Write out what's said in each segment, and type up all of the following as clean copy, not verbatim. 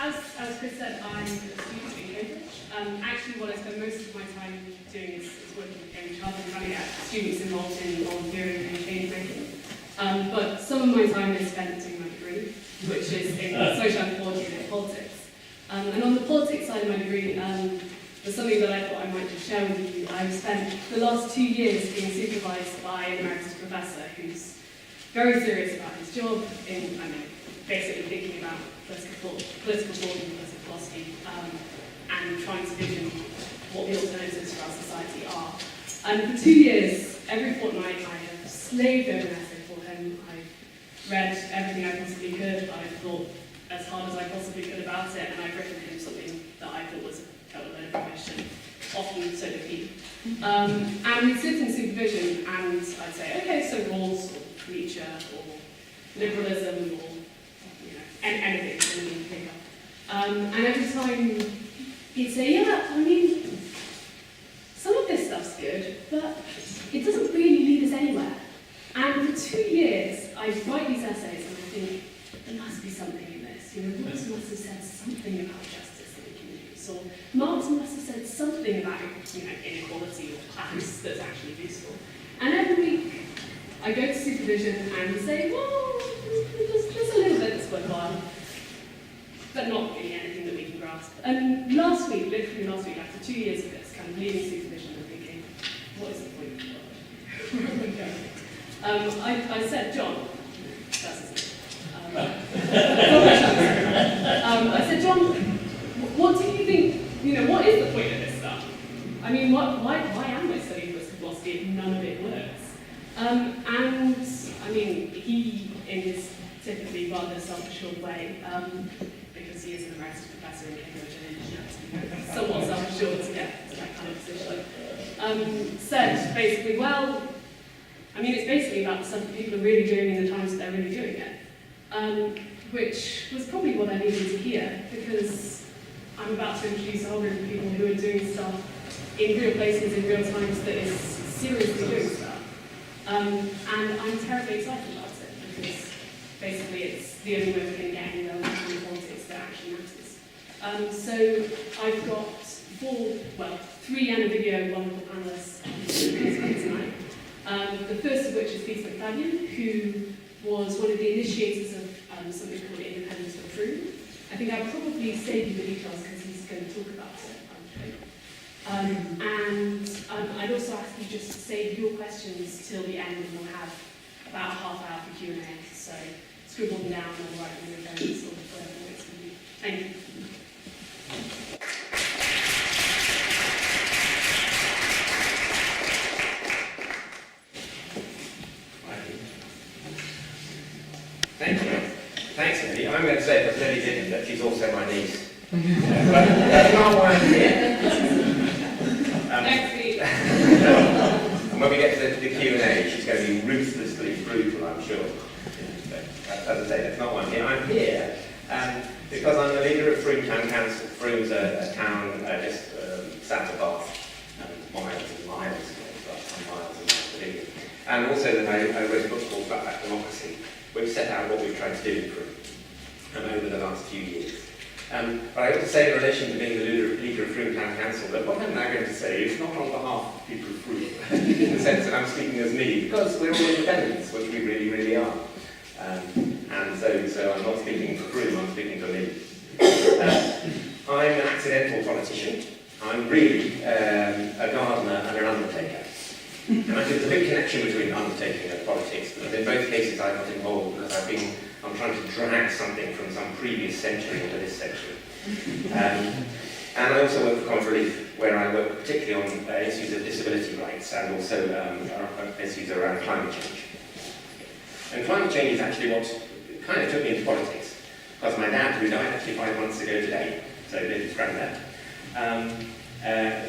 as Chris said, I'm a student in Cambridge. Actually, what I spend most of my time doing is working with Cambridge Hub and trying to get students involved in volunteering and change making. But some of my time is spent doing my degree, which is in social anthropology and politics. And on the politics side of my degree, there's something that I thought I might just share with you. I've spent the last 2 years being supervised by an emeritus professor who's very serious about his job in basically thinking about political thought and political philosophy and trying to vision what the alternatives for our society are. And for 2 years, every fortnight, I have slaved over an essay for him. I've read everything I possibly could. I've thought as hard as I possibly could about it, and I've written him something that I thought was a total load of rubbish, and often so did he. And we'd sit in supervision, and I'd say, okay, so Rawls, or Nietzsche, or liberalism, or anything that we can pick up. And every time he'd say, yeah, I mean, some of this stuff's good, but it doesn't really lead us anywhere. And for 2 years, I write these essays and I think, there must be something in this. Rawls must have said something about justice that we can use, or Marx must have said something about inequality or class that's actually useful. And every week, I go to supervision and say, well, there's a little bit that's worthwhile, but not really anything that we can grasp. And literally last week, after 2 years of this, kind of leaving supervision and thinking, what is the point of the world? Where are we going? I said, John, that's his name. I said, John, what do you think, what is the point of this stuff? I mean, why am I studying political philosophy if none of it works? And, I mean, he, in his typically rather self-assured way, because he is an emeritus professor in Cambridge and you have to be somewhat self-assured to get to that kind of position, said basically, well, I mean, it's basically about the stuff that people are really doing in the times that they're really doing it, which was probably what I needed to hear, because I'm about to introduce a whole group of people who are doing stuff in real places, in real times, that is seriously doing stuff. And I'm terribly excited about it, because basically it's the only way we're going to get anywhere with kind of politics that actually matters. So I've got 3 and a video wonderful panellists tonight. The first of which is Macfadyen, who was one of the initiators of something called Independence of Truth. I think I'll probably save you the details because he's going to talk about it, I'd also ask you just to save your questions till the end, and we'll have about half hour for Q&A. So scribble them down and write them in your notes or whatever it's going to be. Thank you. Thank you. Thanks, Andy. I'm going to say it for Lily didn't, that she's also my niece. But that's not why I'm here. Next week. And when we get to the Q&A, she's going to be ruthlessly brutal, I'm sure. But, as I say, that's not why I'm here. I'm here because I'm the leader of Frome Town Council. Frome's a town just south of Bath, miles and miles of England. And also that I wrote a book called Back Democracy, which set out what we've tried to do in Frome over the last few years. But I ought to say in relation to being the leader of Frome Town Council that what I'm now going to say is not on behalf of people of Frome, in the sense that I'm speaking as me, because we're all independents, which we really, really are. And so I'm not speaking for Frome, I'm speaking for me. I'm an accidental politician. I'm really a gardener and an undertaker. And I think there's a big connection between undertaking and politics, because in both cases I got involved because I'm trying to drag something from some previous century into this century. And I also work for Common Relief, where I work particularly on issues of disability rights and also issues around climate change. And climate change is actually what kind of took me into politics, because my dad, who died actually 5 months ago today, so his granddad,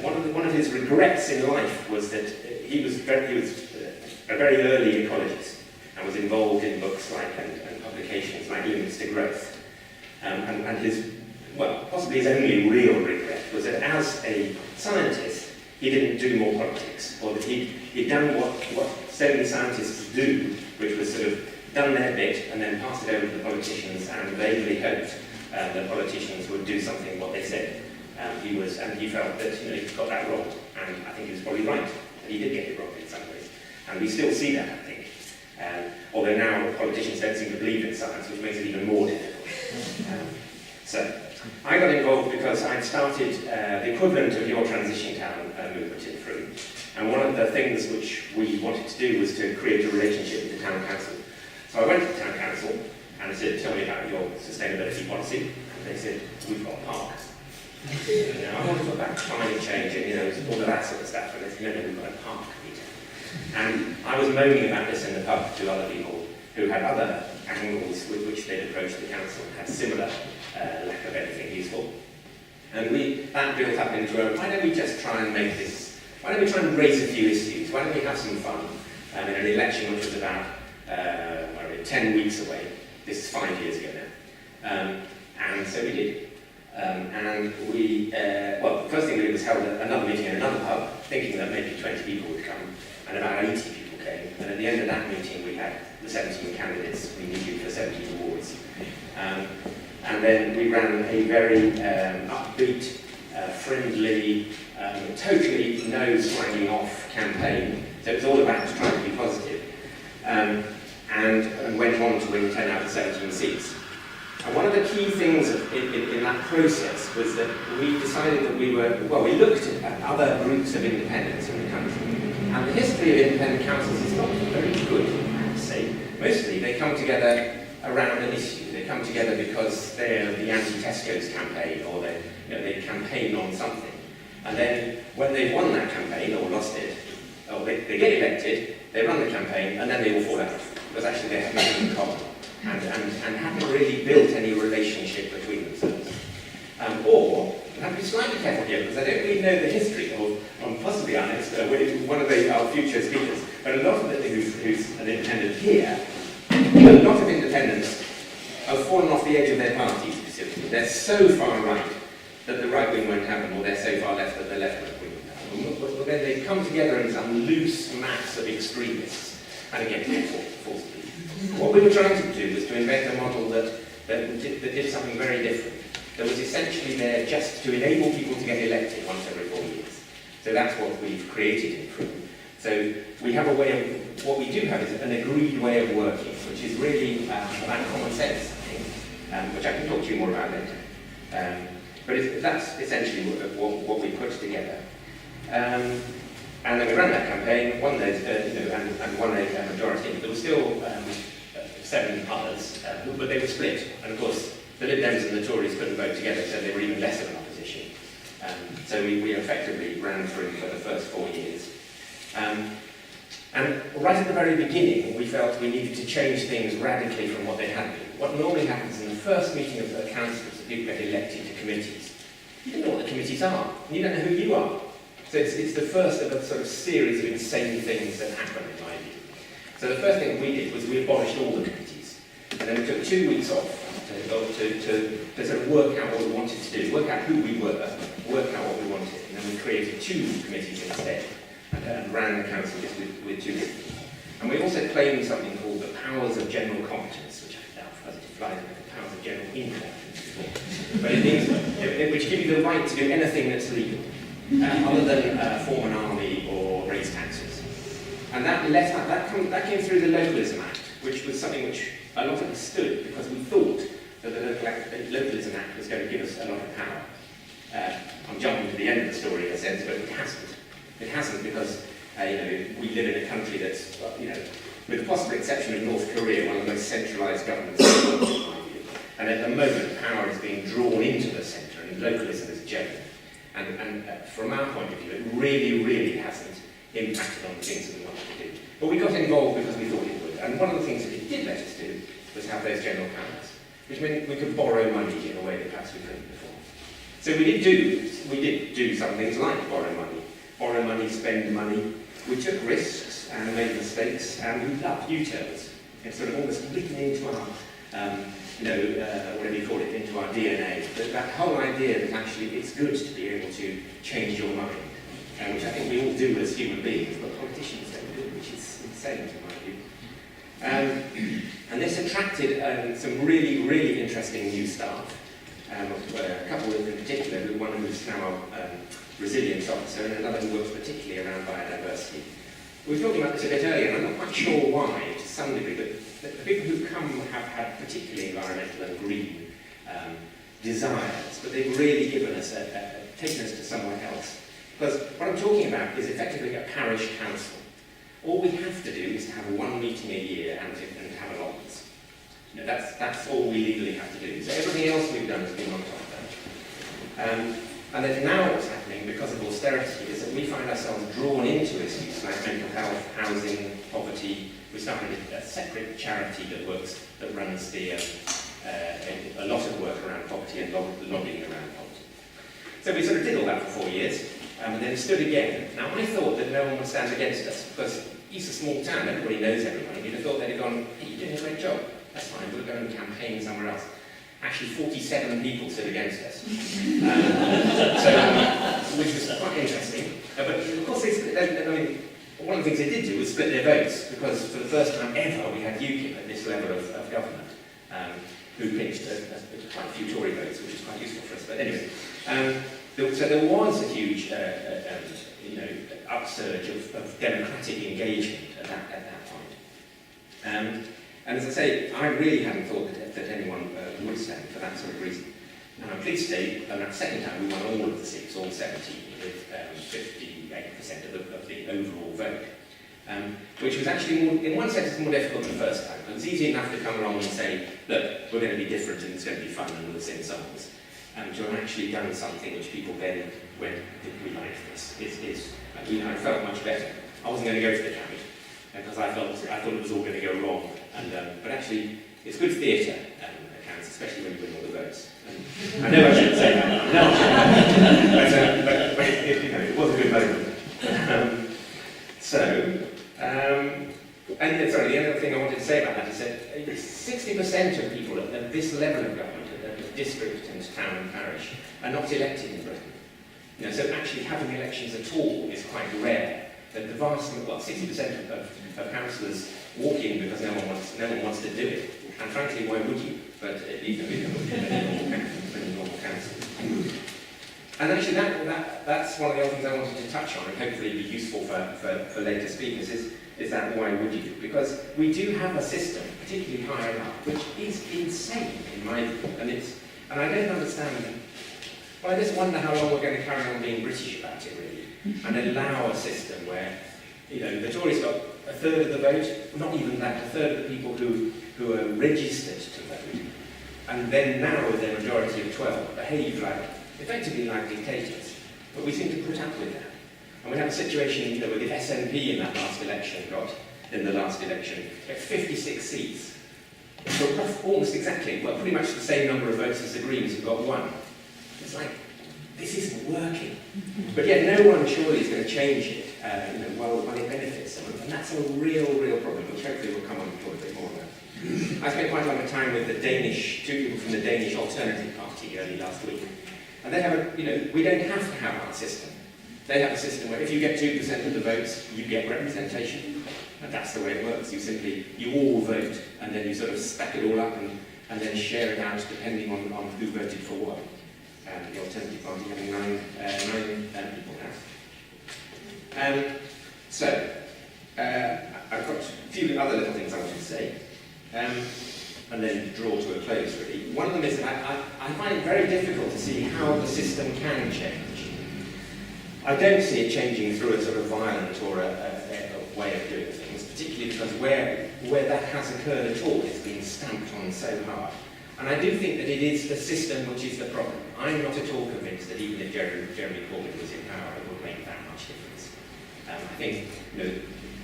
one of his regrets in life was that he was a very early ecologist and was involved in books like and publications like Limits to Growth. And his, possibly his only real regret was that as a scientist, he didn't do more politics, or that he'd done what so many scientists do, which was sort of done their bit and then passed it over to the politicians and vaguely hoped that politicians would do something what they said. He felt that he got that wrong, and I think he was probably right. He did get it wrong in some ways, and we still see that, I think. Although now politicians don't seem to believe in science, which makes it even more difficult. So I got involved because I'd started the equivalent of your transition town movement in Frome, and one of the things which we wanted to do was to create a relationship with the town council. So I went to the town council and I said, tell me about your sustainability policy, and they said, we've got a park. I want to talk about climate change and all of that sort of stuff, and they said, no, we've got a park, Peter. And I was moaning about this in the pub to other people who had other angles with which they'd approached the council and had similar lack of anything useful. And that built up into why don't we just try and make this, why don't we try and raise a few issues, why don't we have some fun in an election which was about 10 weeks away. This is 5 years ago now. And so we did. And we, the first thing we did was held another meeting in another pub, thinking that maybe 20 people would come, and about 80 people came. And at the end of that meeting, we had the 17 candidates we needed for 17 awards. And then we ran a very upbeat, friendly, totally no-slagging off campaign. So it was all about trying to be positive. And went on to win 10 out of 17 seats. And one of the key things in that process was that we decided that we looked at other groups of independents in the country. And the history of independent councils is not very good, I have to say. Mostly they come together around an issue. They come together because they're the anti-Tesco's campaign, or they campaign on something. And then when they've won that campaign or lost it, or they get elected, they run the campaign, and then they all fall out. Because actually they have nothing in common. And haven't really built any relationship between themselves. Or, and I have to be slightly careful here, because I don't really know the history of, I'm possibly honest, one of our future speakers, but a lot of who's an independent here, a lot of independents have fallen off the edge of their parties, specifically. They're so far right that the right wing won't have them, or they're so far left that the left wing won't have them. But then they come together in some loose mass of extremists, and again, false belief. What we were trying to do was to invent a model that did something very different. That was essentially there just to enable people to get elected once every 4 years. So that's what we've created in Frome. So we have a way of, what we do have is an agreed way of working, which is really about common sense, I think, which I can talk to you more about later. But that's essentially what we put together. And then we ran that campaign, won those, and won a majority. There were still 7 others, but they were split. And of course, the Lib Dems and the Tories couldn't vote together, so they were even less of an opposition. So we effectively ran through for the first 4 years. And right at the very beginning, we felt we needed to change things radically from what they had been. What normally happens in the first meeting of the council is that people get elected to committees. You don't know what the committees are, and you don't know who you are. So it's the first of a sort of series of insane things that happen, in my view. So the first thing we did was we abolished all the committees. And then we took 2 weeks off to sort of work out what we wanted to do, work out who we were, work out what we wanted. And then we created 2 committees instead, and ran the council just with 2 people. And we also claimed something called the powers of general competence, which I doubt because it flies with the powers of general incompetence before. But it means, which give you the right to do anything that's legal. Other than form an army or raise taxes. And that came through the Localism Act, which was something which a lot of us stood because we thought that the Localism Act was going to give us a lot of power. I'm jumping to the end of the story in a sense, but it hasn't. It hasn't because we live in a country that's, with the possible exception of North Korea, one of the most centralised governments in the world, in my view. And at the moment, power is being drawn into the centre, and localism is general. And from our point of view, it really, really hasn't impacted on the things that we wanted to do. But we got involved because we thought it would. And one of the things that it did let us do was have those general powers, which meant we could borrow money in a way that perhaps we couldn't before. So we did do some things like borrow money, spend money. We took risks and made mistakes, and we loved U-turns. It's sort of almost written into our whatever you call it, into our DNA. But that whole idea that actually it's good to be able to change your mind, which I think we all do as human beings, but politicians don't do, which is insane in my view. And this attracted some really, really interesting new staff. a couple in particular, one who's now a resilience officer and another who works particularly around biodiversity. We were talking about this a bit earlier, and I'm not quite sure why, to some degree, but the people who've come have had particularly environmental and green desires, but they've really given us, taken us to somewhere else. Because what I'm talking about is effectively a parish council. All we have to do is to have one meeting a year and have an ordinance. You know, that's all we legally have to do. So everything else we've done has been on top of that. And then now what's happening, because of austerity, is that we find ourselves drawn into issues like mental health, housing, poverty. We started a separate charity that runs a lot of work around poverty and lobbying around poverty. So we sort of did all that for 4 years, and then stood again. Now I thought that no one would stand against us, because it's a small town, everybody knows everybody. You'd have thought they'd have gone, hey, you're doing a great job, that's fine, we'll go and campaign somewhere else. Actually, 47 people stood against us, which was quite interesting. But of course, one of the things they did do was split their votes, because for the first time ever we had UKIP at this level of government, who pinched quite a few Tory votes, which was quite useful for us. But anyway, so there was a huge upsurge of democratic engagement at that point. And as I say, I really hadn't thought that anyone would stand for that sort of reason. And I'm pleased to say that that second time we won all of the seats, all 17, with 58% of the overall vote. Which was actually, in one sense, more difficult than the first time. It was easy enough to come along and say, look, we're going to be different and it's going to be fun and we'll sing songs. To have actually done something which people then went, we like this. I felt much better. I wasn't going to go to the cabinet because I thought it was all going to go wrong. But actually, it's good theatre, accounts, especially when you win all the votes. I know I shouldn't say that. No, but it was a good moment. The other thing I wanted to say about that is that 60% of people at this level of government, at the district and town and parish, are not elected in Britain. So actually having elections at all is quite rare. The vast, 60% of councillors walk in because no one wants to do it. And frankly, why would you? But even a normal council. And actually, that's one of the other things I wanted to touch on, and hopefully be useful for later speakers, is that why would you? Because we do have a system, particularly higher up, which is insane in my view. And I don't understand. Well, I just wonder how long we're going to carry on being British about it, really, and allow a system where, the Tories got a third of the vote, not even that, a third of the people who are registered to vote, and then now with their majority of 12 behave effectively like dictators. But we seem to put up with that. And we have a situation, with the SNP in that last election got 56 seats. So almost exactly, pretty much the same number of votes as the Greens, who got 1. It's like, this isn't working. But yet no one surely is going to change it, while it benefits them. And that's a real problem, which hopefully we'll come on and talk a bit more about. I spent quite a lot of time with two people from the Danish Alternative Party early last week. And they have we don't have to have our system. They have a system where if you get 2% of the votes, you get representation. And that's the way it works. You all vote, and then you sort of stack it all up and then share it out depending on who voted for what. The Alternative Party having nine people now. I've got a few other little things I want to say, and then draw to a close, really. One of them is that I find it very difficult to see how the system can change. I don't see it changing through a sort of violent or a way of doing things, particularly because where that has occurred at all, it's been stamped on so hard. And I do think that it is the system which is the problem. I'm not at all convinced that even if Jeremy Corbyn was in power, it would make that much difference. I think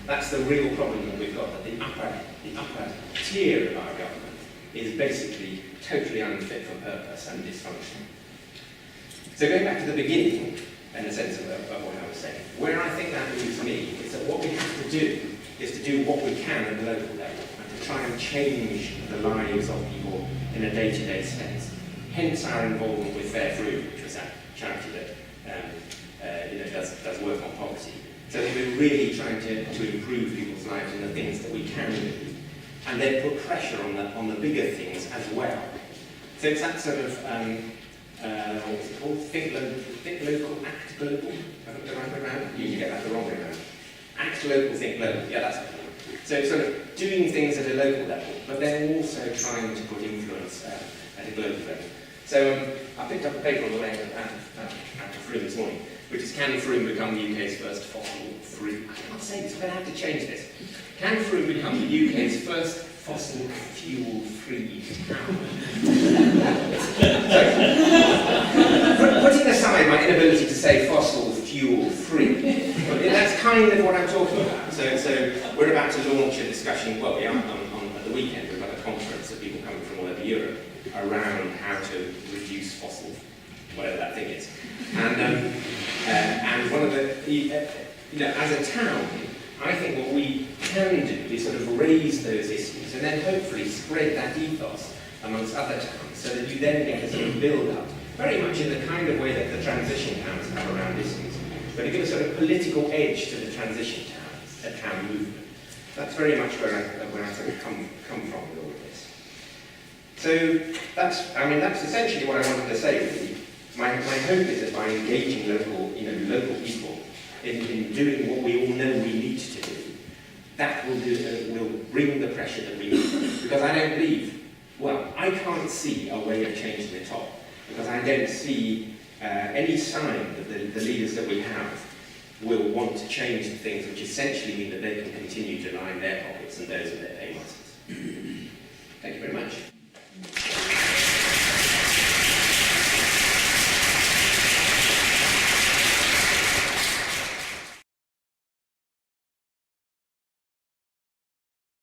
that's the real problem that we've got, that the upper tier of our government is basically totally unfit for purpose and dysfunctional. So going back to the beginning, in a sense of what I was saying, where I think that leaves me is that what we have to do is to do what we can at the local level and to try and change the lives of people in a day-to-day sense. Hence our involvement with Fair Fruit, which was that charity that does work on poverty. So that we're really trying to improve people's lives and the things that we can do, and then put pressure on the bigger things as well. So it's that sort of, what's it called? Think local, act global. I got the right way around. You get that the wrong way around. Act local, think global. Yeah, that's it. So it's sort of doing things at a local level, but then also trying to put influence at a global level. So I picked up a paper on the way out of Frome this morning, which is Can Frome become the UK's first fossil-free? I can't say this, I'm going to have to change this. Can Frome become the UK's first fossil fuel-free town? So, putting aside my inability to say fossil fuel-free, but that's kind of what I'm talking about. So we're about to launch a discussion, well, we are at the weekend, we've got a conference of people coming from all over Europe around how to reduce fossil, whatever that thing is. And one of the, as a town, I think what we can do is sort of raise those issues and then hopefully spread that ethos amongst other towns so that you then get a sort of build-up, very much in the kind of way that the transition towns have around issues, but you give a sort of political edge to the transition towns, a town movement. That's very much where I sort of come from with all of this. So that's essentially what I wanted to say, really. My hope is that by engaging local people in doing what we all know we need to do, that will bring the pressure that we need. Because I don't believe, well, I can't see a way of changing the top, because I don't see any sign that the leaders that we have will want to change the things which essentially mean that they can continue to line their pockets and those of their payments.